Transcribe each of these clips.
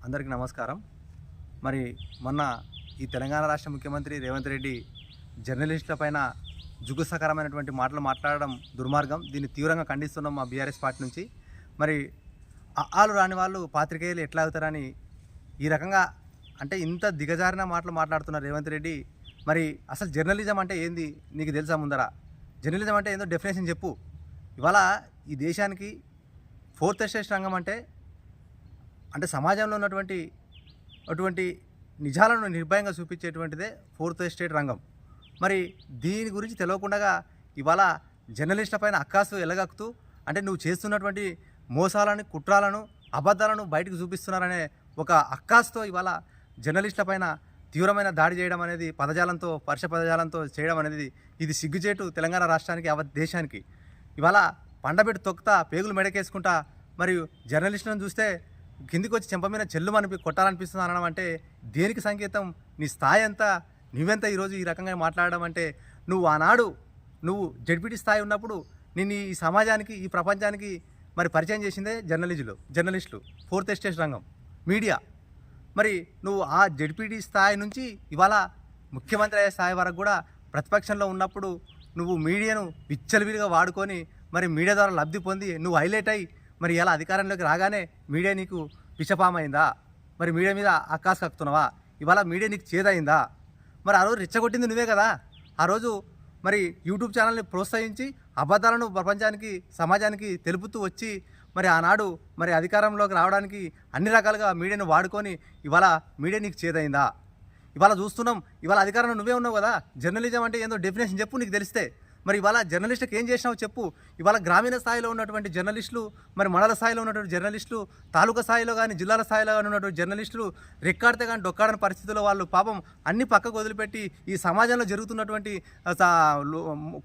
అందరికీ నమస్కారం. మరి మొన్న ఈ తెలంగాణ రాష్ట్ర ముఖ్యమంత్రి రేవంత్ రెడ్డి జర్నలిస్టుల పైన జుగుప్సాకరమైనటువంటి మాటలు మాట్లాడడం దుర్మార్గం. దీన్ని తీవ్రంగా ఖండిస్తున్నాం మా బీఆర్ఎస్ పార్టీ నుంచి. మరి ఆలు రాని వాళ్ళు పాత్రికేయులు ఎట్లా అవుతారని ఈ రకంగా అంటే ఇంత దిగజారిన మాటలు మాట్లాడుతున్నారు రేవంత్ రెడ్డి. మరి అసలు జర్నలిజం అంటే ఏంది నీకు తెలుసా? ముందర జర్నలిజం అంటే ఏందో డెఫినేషన్ చెప్పు. ఇవాళ ఈ దేశానికి ఫోర్త్ ఎస్టేట్ రంగం అంటే సమాజంలో అటువంటి నిజాలను నిర్భయంగా చూపించేటువంటిదే ఫోర్త్ ఎస్టేట్ రంగం. మరి దీని గురించి తెలియకుండా ఇవాళ జర్నలిస్టుల పైన అక్కాసు ఎలగక్కుతూ అంటే నువ్వు చేస్తున్నటువంటి మోసాలను, కుట్రాలను, అబద్ధాలను బయటకు చూపిస్తున్నారనే ఒక అక్కాసుతో ఇవాళ జర్నలిస్టుల పైన తీవ్రమైన దాడి చేయడం అనేది పరుష పదజాలంతో చేయడం అనేది ఇది సిగ్గుచేటు తెలంగాణ రాష్ట్రానికి, దేశానికి. ఇవాళ పండబెట్టి తొక్కుతా పేగులు మెడకేసుకుంటా మరియు జర్నలిస్టులను చూస్తే కిందికి వచ్చి చెంప మీద చెల్లుమని కొట్టాలనిపిస్తుంది అనడం అంటే దేనికి సంకేతం? నీ స్థాయి ఎంత, నువ్వెంత ఈరోజు ఈ రకంగా మాట్లాడడం అంటే? ఆనాడు నువ్వు జడ్పీటీ స్థాయి ఉన్నప్పుడు నిన్ను ఈ సమాజానికి, ఈ ప్రపంచానికి మరి పరిచయం చేసిందే జర్నలిస్టులు, ఫోర్త్ ఎస్టేట్ రంగం, మీడియా. మరి నువ్వు ఆ జడ్పీటీ స్థాయి నుంచి ఇవాళ ముఖ్యమంత్రి అయ్యే స్థాయి వరకు కూడా ప్రతిపక్షంలో ఉన్నప్పుడు నువ్వు మీడియాను విచ్చలవిడిగా వాడుకొని మరి మీడియా ద్వారా లబ్ధి పొంది నువ్వు హైలైట్ అయ్యి మరి ఇలా అధికారంలోకి రాగానే మీడియా నీకు విషపామైందా? మరి మీడియా మీద అక్కాసు కక్కుతున్నావా? ఇవాళ మీడియా నీకు చేదైందా? మరి ఆ రోజు రెచ్చగొట్టింది నువ్వే కదా. ఆ రోజు మరి యూట్యూబ్ ఛానల్ని ప్రోత్సహించి అబద్ధాలను ప్రపంచానికి, సమాజానికి తెలుపుతూ వచ్చి మరి ఆనాడు మరి అధికారంలోకి రావడానికి అన్ని రకాలుగా మీడియాను వాడుకొని ఇవాళ మీడియా నీకు చేదైందా? ఇవాళ చూస్తున్నాం, ఇవాళ అధికారంలో నువ్వే ఉన్నావు కదా. జర్నలిజం అంటే ఏందో డెఫినేషన్ చెప్పు నీకు తెలిస్తే. మరి ఇవాళ జర్నలిస్టుకి ఏం చేసినావు చెప్పు. ఇవాళ గ్రామీణ స్థాయిలో ఉన్నటువంటి జర్నలిస్టులు, మరి మండల స్థాయిలో ఉన్నటువంటి జర్నలిస్టులు, తాలూకా స్థాయిలో కానీ జిల్లాల స్థాయిలో కానీ ఉన్నటువంటి జర్నలిస్టులు రెక్కాడితే కానీ డొక్కాడని పరిస్థితుల్లో వాళ్ళు పాపం అన్ని పక్కకు వదిలిపెట్టి ఈ సమాజంలో జరుగుతున్నటువంటి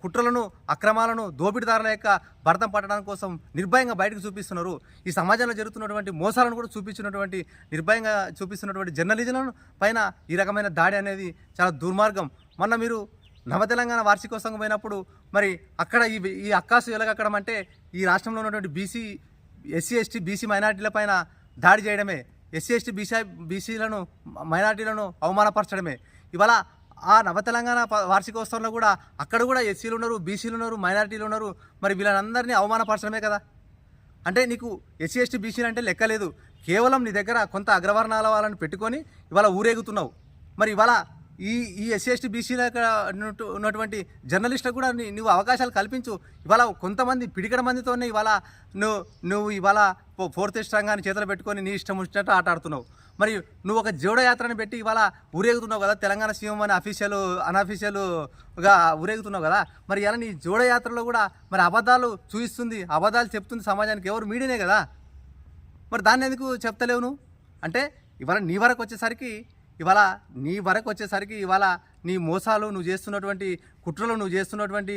కుట్రలను, అక్రమాలను, దోపిడీదారుల యొక్క భరతం పట్టడం కోసం నిర్భయంగా బయటకు చూపిస్తున్నారు. ఈ సమాజంలో జరుగుతున్నటువంటి మోసాలను కూడా నిర్భయంగా చూపిస్తున్నటువంటి జర్నలిజం పైన ఈ రకమైన దాడి అనేది చాలా దుర్మార్గం. మొన్న మీరు నవతెలంగాణ వార్షికోత్సవం పోయినప్పుడు మరి అక్కడ ఈ అక్కాసు ఎలగక్కడం అంటే ఈ రాష్ట్రంలో ఉన్నటువంటి ఎస్సీ ఎస్టీ బీసీ మైనార్టీల పైన దాడి చేయడమే, ఎస్సీ ఎస్టీ బీసీలను మైనార్టీలను అవమానపరచడమే. ఇవాళ ఆ నవతెలంగాణ వార్షికోత్సవంలో కూడా అక్కడ కూడా ఎస్సీలు ఉన్నారు, బీసీలు ఉన్నారు, మైనార్టీలు ఉన్నారు. మరి వీళ్ళందరినీ అవమానపరచడమే కదా. అంటే నీకు ఎస్సీ ఎస్టీ బీసీలు అంటే లెక్కలేదు. కేవలం నీ దగ్గర కొంత అగ్రవర్ణాల వాళ్ళని పెట్టుకొని ఇవాళ ఊరేగుతున్నావు. మరి ఇవాళ ఈ ఎస్సీ ఎస్టీ బీసీల ఉన్నటువంటి జర్నలిస్టులకు కూడా నువ్వు అవకాశాలు కల్పించు. ఇవాళ కొంతమంది పిడికడ మందితోనే ఇవాళ నువ్వు ఇవాళ ఫోర్త్ ఎస్టేట్ రంగాన్ని చేతులు పెట్టుకొని నీ ఇష్టం వచ్చినట్టు ఆట ఆడుతున్నావు. మరి నువ్వు ఒక జోడయాత్రని పెట్టి ఇవాళ ఊరేగుతున్నావు కదా. తెలంగాణ సీఎం అని అనఫీషియల్గా ఊరేగుతున్నావు కదా. మరి ఇలా నీ జోడయాత్రలో కూడా మరి అబద్ధాలు చూపిస్తుంది, అబద్ధాలు చెప్తుంది సమాజానికి ఎవరు? మీడియానే కదా. మరి దాన్ని ఎందుకు చెప్తలేవు నువ్వు? అంటే ఇవాళ నీ వరకు వచ్చేసరికి ఇవాళ నీ మోసాలు, నువ్వు చేస్తున్నటువంటి కుట్రలు, నువ్వు చేస్తున్నటువంటి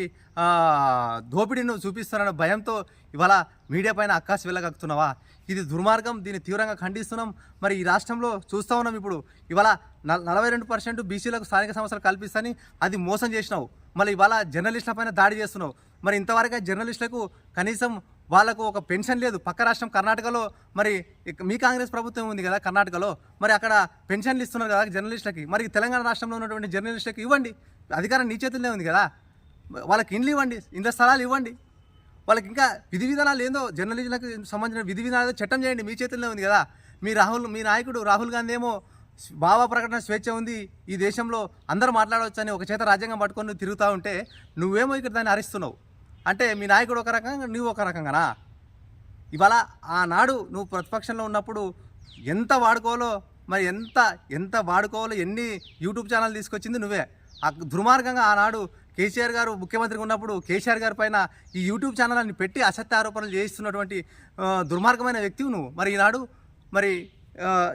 దోపిడీ నువ్వు చూపిస్తున్న భయంతో ఇవాళ మీడియా పైన అక్కాసు వెళ్ళగక్కుతున్నావా? ఇది దుర్మార్గం. దీన్ని తీవ్రంగా ఖండిస్తున్నాం. మరి ఈ రాష్ట్రంలో చూస్తూ ఉన్నాం. ఇప్పుడు ఇవాళ 42% బీసీలకు స్థానిక సంస్థలు కల్పిస్తాని అది మోసం చేసినావు. మళ్ళీ ఇవాళ జర్నలిస్టుల పైన దాడి చేస్తున్నావు. మరి ఇంతవరకు జర్నలిస్టులకు కనీసం వాళ్ళకు ఒక పెన్షన్ లేదు. పక్క రాష్ట్రం కర్ణాటకలో మరి మీ కాంగ్రెస్ ప్రభుత్వం ఉంది కదా కర్ణాటకలో, మరి అక్కడ పెన్షన్లు ఇస్తున్నారు కదా జర్నలిస్టులకి. మరి తెలంగాణ రాష్ట్రంలో ఉన్నటువంటి జర్నలిస్టులకి ఇవ్వండి. అధికారం నీ చేతుల్లో ఉంది కదా. వాళ్ళకి ఇండ్లు ఇవ్వండి, ఇండ్ల స్థలాలు ఇవ్వండి. వాళ్ళకి ఇంకా విధి విధానాలు ఏందో జర్నలిస్టులకు సంబంధించిన విధి విధానాలు చట్టం చేయండి. మీ చేతుల్లో ఉంది కదా. మీ నాయకుడు రాహుల్ గాంధీ ఏమో భావ ప్రకటన స్వేచ్ఛ ఉంది ఈ దేశంలో, అందరూ మాట్లాడవచ్చు అని ఒక చేత రాజ్యాంగం పట్టుకొని నువ్వు తిరుగుతూ ఉంటే నువ్వేమో ఇక్కడ దాన్ని అరిస్తున్నావు. అంటే మీ నాయకుడు ఒక రకంగా, నువ్వు ఒక రకంగానా? ఇవాళ ఆనాడు నువ్వు ప్రతిపక్షంలో ఉన్నప్పుడు ఎంత వాడుకోవాలో మరి ఎంత వాడుకోవాలో ఎన్ని యూట్యూబ్ ఛానల్ తీసుకొచ్చింది నువ్వే. దుర్మార్గంగా ఆనాడు కేసీఆర్ గారు ముఖ్యమంత్రిగా ఉన్నప్పుడు కేసీఆర్ గారి పైన ఈ యూట్యూబ్ ఛానల్ని పెట్టి అసత్య ఆరోపణలు చేయిస్తున్నటువంటి దుర్మార్గమైన వ్యక్తివి నువ్వు. మరి ఈనాడు మరి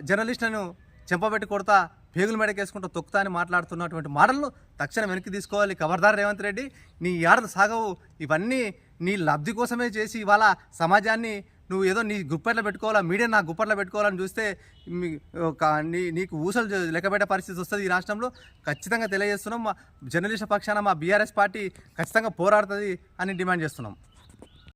జర్నలిస్టులను చెంపబెట్టి కొడతా, పేగులు మెడకేసుకుంటూ తొక్కుతా అని మాట్లాడుతున్నటువంటి మాటలను తక్షణం వెనక్కి తీసుకోవాలి. ఖబర్దార్ రేవంత్ రెడ్డి, నీ ఆటలు సాగవు. ఇవన్నీ నీ లబ్ధి కోసమే చేసి ఇవాళ సమాజాన్ని నువ్వు ఏదో నీ గుప్పట్లో పెట్టుకోవాలా, మీడియా నా గుప్పట్లో పెట్టుకోవాలని చూస్తే నీకు ఊసలు లెక్కబెట్టే పరిస్థితి వస్తుంది ఈ రాష్ట్రంలో. ఖచ్చితంగా తెలియజేస్తున్నాం. మా జర్నలిస్టుల పక్షాన మా బీఆర్ఎస్ పార్టీ ఖచ్చితంగా పోరాడుతుంది అని డిమాండ్ చేస్తున్నాం.